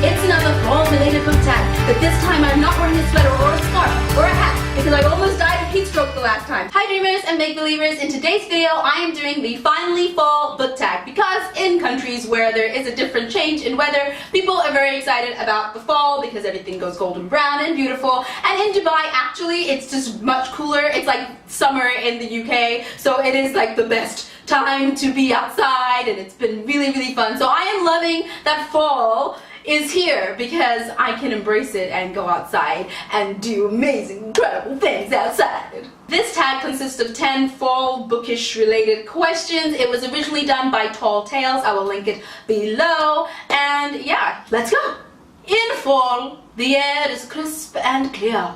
It's another fall-related book tag, but this time I'm not wearing a sweater or a scarf or a hat because I almost died of heat stroke the last time. Hi dreamers and make-believers, in today's video I am doing the Finally Fall book tag because in countries where there is a different change in weather, people are very excited about the fall because everything goes golden brown and beautiful, and in Dubai actually it's just much cooler. It's like summer in the UK, so it is like the best time to be outside and it's been really fun. So I am loving that fall is here because I can embrace it and go outside and do amazing, incredible things outside. This tag consists of 10 fall bookish related questions. It was originally done by Tall Tales. I will link it below. And yeah, let's go. In fall, the air is crisp and clear.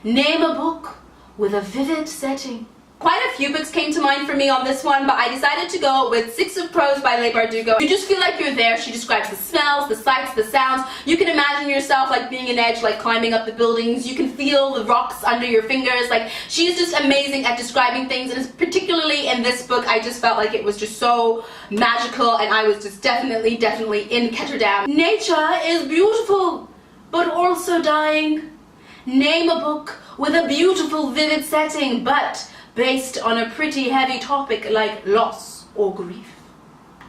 Name a book with a vivid setting. Quite a few books came to mind for me on this one, but I decided to go with Six of Crows by Leigh Bardugo. You just feel like you're there. She describes the smells, the sights, the sounds. You can imagine yourself like being an edge, like climbing up the buildings. You can feel the rocks under your fingers. Like, she's just amazing at describing things, and particularly in this book, I just felt like it was just so magical, and I was just definitely in Ketterdam. Nature is beautiful, but also dying. Name a book with a beautiful, vivid setting, but based on a pretty heavy topic like loss or grief.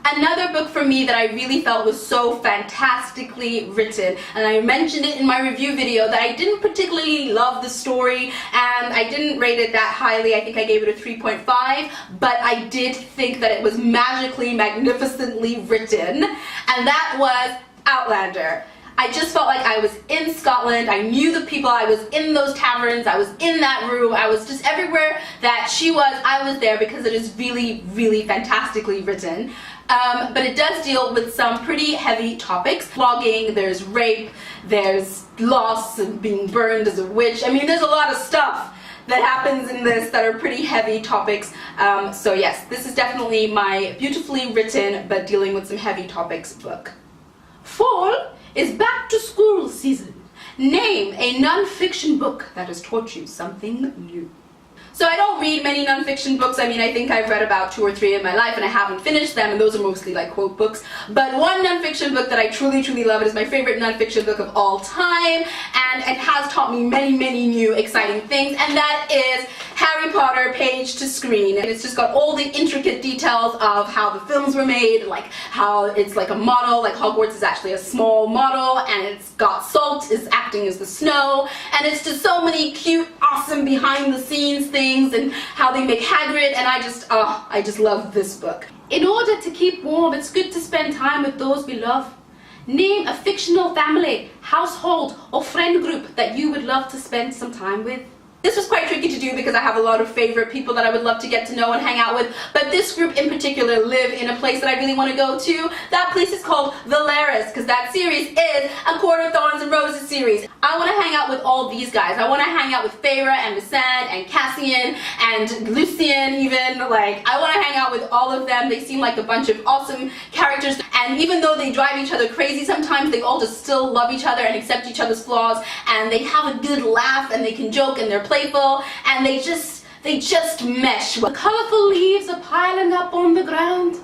Another book for me that I really felt was so fantastically written, and I mentioned it in my review video that I didn't particularly love the story and I didn't rate it that highly. I think I gave it a 3.5, but I did think that it was magically, magnificently written, and that was Outlander. I just felt like I was in Scotland. I knew the people. I was in those taverns. I was in that room. I was just everywhere that she was. I was there because it is really fantastically written. But it does deal with some pretty heavy topics. Flogging, there's rape, there's loss and being burned as a witch. I mean, there's a lot of stuff that happens in this that are pretty heavy topics. So yes, this is definitely my beautifully written but dealing with some heavy topics book. Fall is back to school season. Name a non-fiction book that has taught you something new. So I don't read many non-fiction books. I mean, I think I've read about 2 or 3 in my life and I haven't finished them, and those are mostly like quote books. But one non-fiction book that I truly love, it is my favorite non-fiction book of all time, and it has taught me many new exciting things, and that is Harry Potter Page to Screen. And it's just got all the intricate details of how the films were made, like how it's like a model, like Hogwarts is actually a small model, and it's got Salt is acting as the snow, and it's just so many cute, awesome behind the scenes things and how they make Hagrid, and I just love this book. In order to keep warm, it's good to spend time with those we love. Name a fictional family, household, or friend group that you would love to spend some time with. This was quite tricky to do because I have a lot of favorite people that I would love to get to know and hang out with, but this group in particular live in a place that I really want to go to. That place is called Valeris, because that series is a Court of Thorns and Roses series. I want to hang out with all these guys. I want to hang out with Feyre and Missandei and Cassian and Lucien even. Like, I want to hang out with all of them. They seem like a bunch of awesome characters, and even though they drive each other crazy sometimes, they all just still love each other and accept each other's flaws, and they have a good laugh and they can joke and they're playful, and they just mesh. The colorful leaves are piling up on the ground.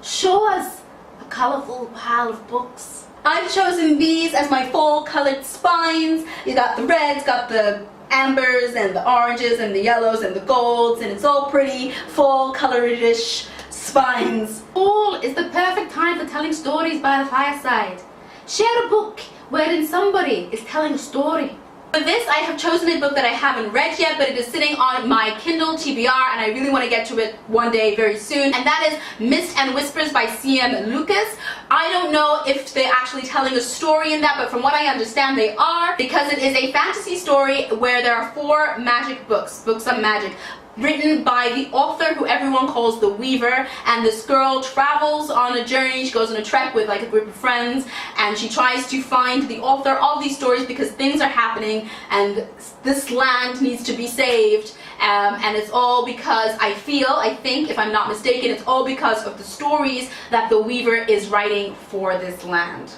Show us a colorful pile of books. I've chosen these as my fall colored spines. You got the reds, got the ambers and the oranges and the yellows and the golds, and it's all pretty fall colored-ish spines. Fall is the perfect time for telling stories by the fireside. Share a book wherein somebody is telling a story. For this, I have chosen a book that I haven't read yet, but it is sitting on my Kindle TBR, and I really want to get to it one day very soon, and that is Mist and Whispers by C.M. Lucas. I don't know if they're actually telling a story in that, but from what I understand they are, because it is a fantasy story where there are 4 magic books on magic, written by the author who everyone calls the Weaver, and this girl travels on a journey. She goes on a trek with like a group of friends, and she tries to find the author of these stories because things are happening and this land needs to be saved, and it's all because I think, if I'm not mistaken, it's all because of the stories that the Weaver is writing for this land.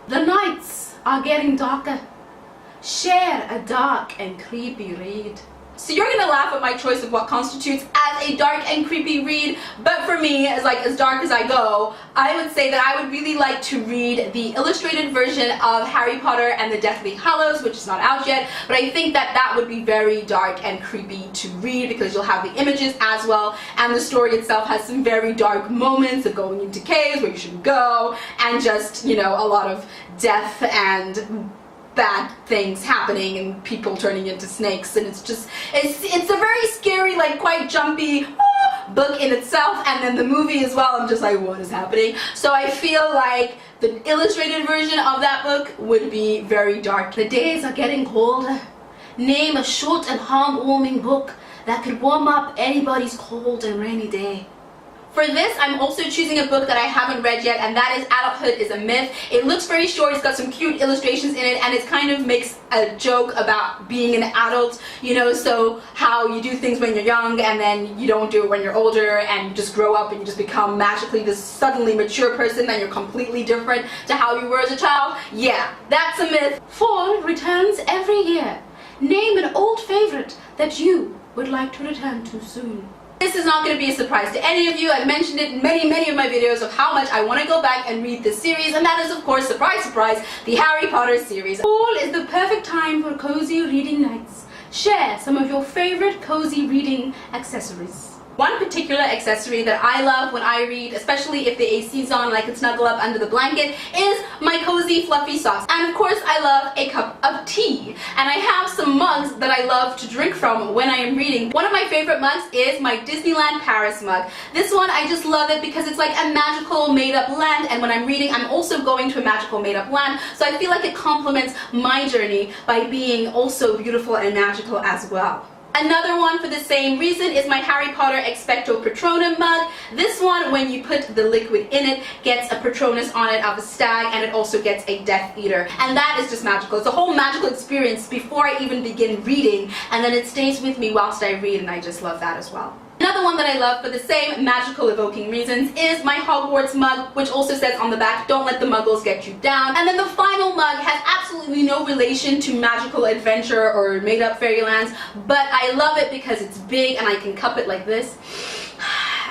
The nights are getting darker. Share a dark and creepy read. So you're gonna laugh at my choice of what constitutes as as a dark and creepy read, but for me, as dark as I go, I would say that I would really like to read the illustrated version of Harry Potter and the Deathly Hallows, which is not out yet, but I think that that would be very dark and creepy to read because you'll have the images as well, and the story itself has some very dark moments of going into caves where you shouldn't go, and just, you know, a lot of death and bad things happening and people turning into snakes, and it's a very scary, like quite jumpy book in itself, and then the movie as well. I'm just like, what is happening? So I feel like the illustrated version of that book would be very dark. The days are getting colder. Name a short and heartwarming book that could warm up anybody's cold and rainy day. For this, I'm also choosing a book that I haven't read yet, and that is Adulthood is a Myth. It looks very short, it's got some cute illustrations in it, and it kind of makes a joke about being an adult, you know, so how you do things when you're young and then you don't do it when you're older, and you just grow up and you just become magically this suddenly mature person and you're completely different to how you were as a child. Yeah, that's a myth. Fall returns every year. Name an old favorite that you would like to return to soon. This is not going to be a surprise to any of you. I've mentioned it in many of my videos of how much I want to go back and read this series, and that is, of course, surprise, surprise, the Harry Potter series. Fall is the perfect time for cozy reading nights. Share some of your favorite cozy reading accessories. One particular accessory that I love when I read, especially if the AC's on and I can snuggle up under the blanket, is my cozy fluffy socks. And of course I love a cup of tea. And I have some mugs that I love to drink from when I am reading. One of my favorite mugs is my Disneyland Paris mug. This one, I just love it because it's like a magical made-up land, and when I'm reading I'm also going to a magical made-up land, so I feel like it complements my journey by being also beautiful and magical as well. Another one for the same reason is my Harry Potter Expecto Patronum mug. This one, when you put the liquid in it, gets a Patronus on it of a stag, and it also gets a Death Eater. And that is just magical. It's a whole magical experience before I even begin reading, and then it stays with me whilst I read, and I just love that as well. Another one that I love for the same magical evoking reasons is my Hogwarts mug, which also says on the back, don't let the muggles get you down. And then the final mug has absolutely no relation to magical adventure or made up fairylands, but I love it because it's big and I can cup it like this.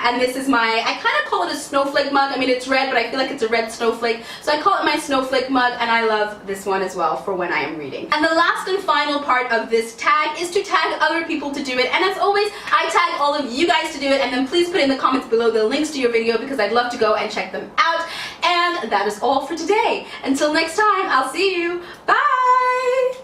And this is my, I kind of call it a snowflake mug. I mean, it's red, but I feel like it's a red snowflake. So I call it my snowflake mug, and I love this one as well for when I am reading. And the last and final part of this tag is to tag other people to do it. And as always, I tag all of you guys to do it, and then please put in the comments below the links to your video because I'd love to go and check them out. And that is all for today. Until next time, I'll see you. Bye!